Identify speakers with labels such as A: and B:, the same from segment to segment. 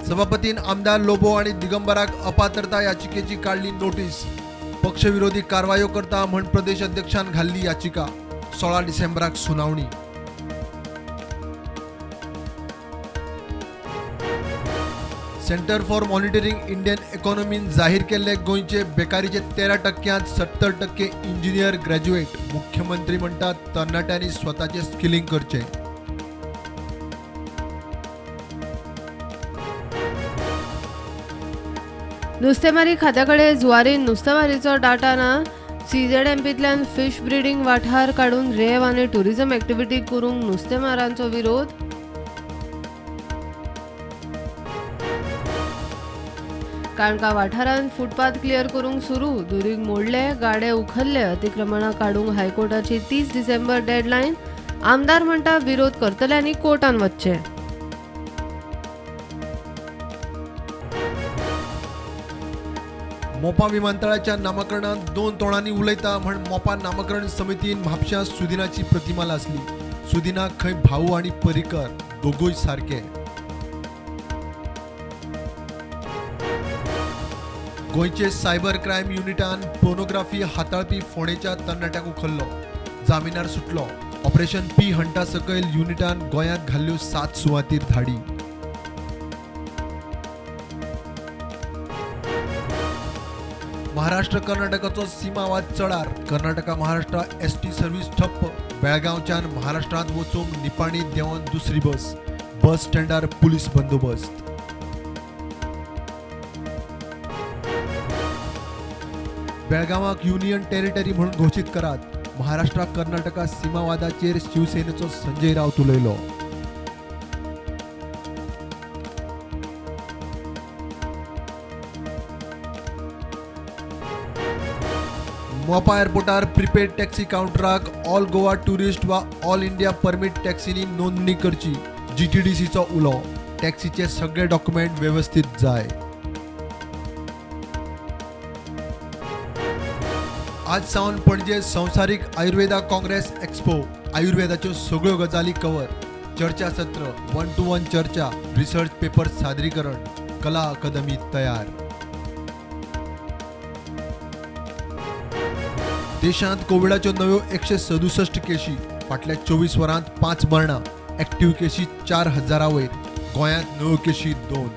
A: सभापतीन आमदार लोबो आणि दिगंबराक अपात्रता याचिकेची काढली नोटीस. पक्षविरोधी कारवायो करता म्हण प्रदेश अध्यक्षान घाल्ली याचिका. 16 डिसेंबराक सुनावणी. सेंटर फॉर मॉनिटरिंग इंडियन इकॉनॉमीन जाहीर केल्ले गोंयचे बेकारीचे 13% 70% इंजिनियर ग्रॅज्युएट. मुख्यमंत्री म्हणतात तरणाट्यांनी स्वतःचे स्किलिंग करचे.
B: नुस्तेमारी खात्याकडे जुवारीन नुस्तेमारीचो डाटा ना. CZMPंतल्यान फिश ब्रिडींग वाठार काडून रेव आनी टुरिझम एक्टिविटी करूंक नुस्तेमारांचो विरोध. काणका वाठारांत फुटपाथ क्लियर करूंक सुरू. दुरीग मोडले, गाडे उखल्ले. अतिक्रमणां काडूंक हायकोर्टाची 30 डिसेंबर डेडलायन. आमदार म्हणटा विरोध करतल्यांनी कोर्टान वचचे.
A: मोपा विमानतळाच्या नामकरणात 2 तोंडांनी उलयता म्हण मोपा नामकरण समितीन म्हापश्यां सुदिनाची प्रतिमा लासली. सुदिना खंय भाऊ आणि पर्रीकर दोगूय सारखे. गोंयचे सायबर क्रायम युनिटान पोर्नोग्राफी हाताळपी फोंडेच्या तरणाट्याक उखल्लो. जामिनार सुटलो. ऑपरेशन पी हंटा सकयल युनिटान गोंयांत घाल्ल्यो 7 सुवातीर धाडी. महाराष्ट्र कर्नाटकाचो सीमावाद चडार. कर्नाटका महाराष्ट्र ST सर्व्हिस ठप्प. बेळगांवच्यान महाराष्ट्रांत वचूंक निपाणी देंवन दुसरी बस. बस स्टँडार पुलीस बंदोबस्त. बेळगावाक युनियन टेरिटरी म्हणून घोषित करात. महाराष्ट्र कर्नाटका सीमावादाचेर शिवसेनेचो संजय राऊत उलयलो. मोपा एअरपोर्टार प्रीपेड टॅक्सी काउंटराक ऑल गोवा टुरिस्ट वा ऑल इंडिया परमीट टॅक्सीनी नोंदणी करची. GTDCचो उलो. टॅक्सीचे सगळे डॉक्युमेंट व्यवस्थित जाय. आज सावन पणजे संवसारीक आयुर्वेदा काँग्रेस एक्सपो. आयुर्वेदाच्यो सगळ्यो गजाली कवर. चर्चासत्र, 1 to 1 चर्चा, रिसर्च पेपर सादरीकरण. कला अकादमी तयार. देशांत कोविडाच्यो नव्यो 167 केशी. फाटल्या 24 वरांत 5 मरणां. एक्टिव्ह केशी 4000 वयर. गोंयांत नव्यो केशी 2.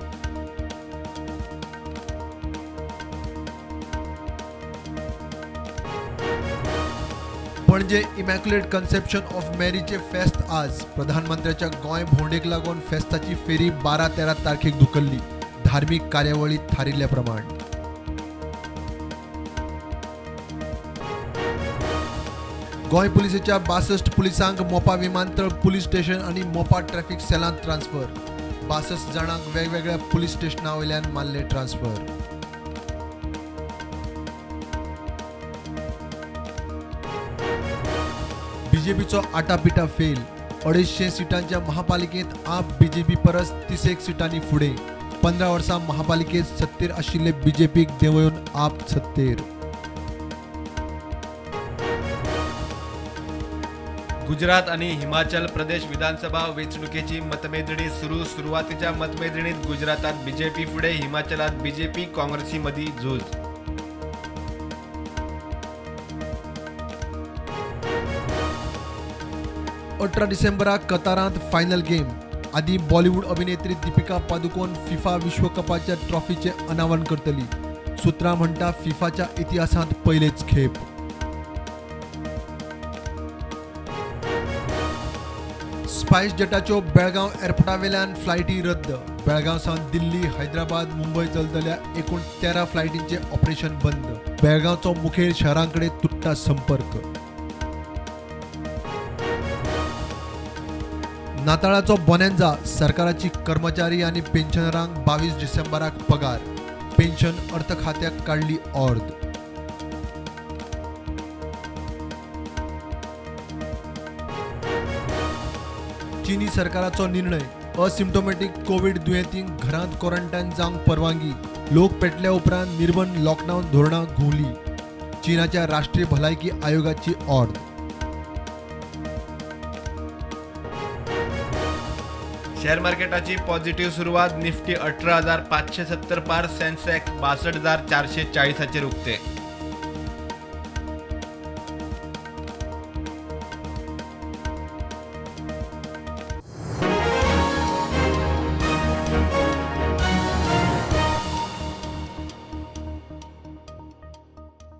A: पणजे इमॅक्युलेट कन्सेप्शन ऑफ मॅरीचे फेस्त आज. प्रधानमंत्र्याच्या गोंय भोंवडेक लागून फेस्ताची फेरी 12-13 तारखेक धुकल्ली. धार्मीक कार्यावळी थारिल्ल्या प्रमाण. गोंय पुलिसेच्या 62 पुलिसांक मोपा विमानतळ पुलीस स्टेशन आणि मोपा ट्रॅफिक सेलांत ट्रान्सफर. 62 जाणांक वेगवेगळ्या पुलीस स्टेशना वयल्यान मारले ट्रान्सफर. बीजेपीचो आटापिटा फेल. 250 सिटांच्या महापालिकेत आप BJP परस 31 सिटांनी फुडें. 15 वर्सां महापालिकेत सत्तेर आशिल्ले BJPक देंवयवन आप सत्तेर.
C: गुजरात आणि हिमाचल प्रदेश विधानसभा वेंचणुकेची मतमेजणी सुरू. सुरुवातीच्या मतमेजणीत गुजरातात BJP फुडें, हिमाचलात BJP काँग्रेसी मदीं झूज.
A: अठरा डिसेंबराक कतारांत फायनल गेम. आदी बॉलिवूड अभिनेत्री दीपिका पादुकोण फिफा विश्वकपाच्या ट्रॉफीचे अनावरण करतली. सुत्रां म्हणटा फिफाच्या इतिहासांत पयलेच खेप. स्पायस जेटाच्यो बेळगांव एअरपोर्टावेल्यान फ्लायटी रद्द. बेळगांवसावन दिल्ली, हैदराबाद, मुंबय चलतल्या एकूण 13 फ्लायटींचे ऑपरेशन बंद. बेळगांवचो मुखेल शहरांकडे तुट्टा संपर्क. नाताळाचो बोनेंजा. सरकाराची कर्मचारी आणि पेन्शनरांक 22 डिसेंबराक पगार. पेन्शन अर्थ खात्याक काडली अर्द. चीनी सरकाराचो निर्णय. असिम्टोमॅटिक कोविड दुयेंतींक घरांत क्वॉरंटायन जावंक परवानगी. लोक पेटल्या उपरांत निर्बंध लॉकडाऊन धोरणां घुंवली. चीनाच्या राष्ट्रीय भलायकी आयोगाची ऑर्ड.
C: शेअर मार्केटाची पॉझिटिव्ह सुरुवात. निफ्टी 18,570 पार, सेन्सेक्स 62,440 रुपये.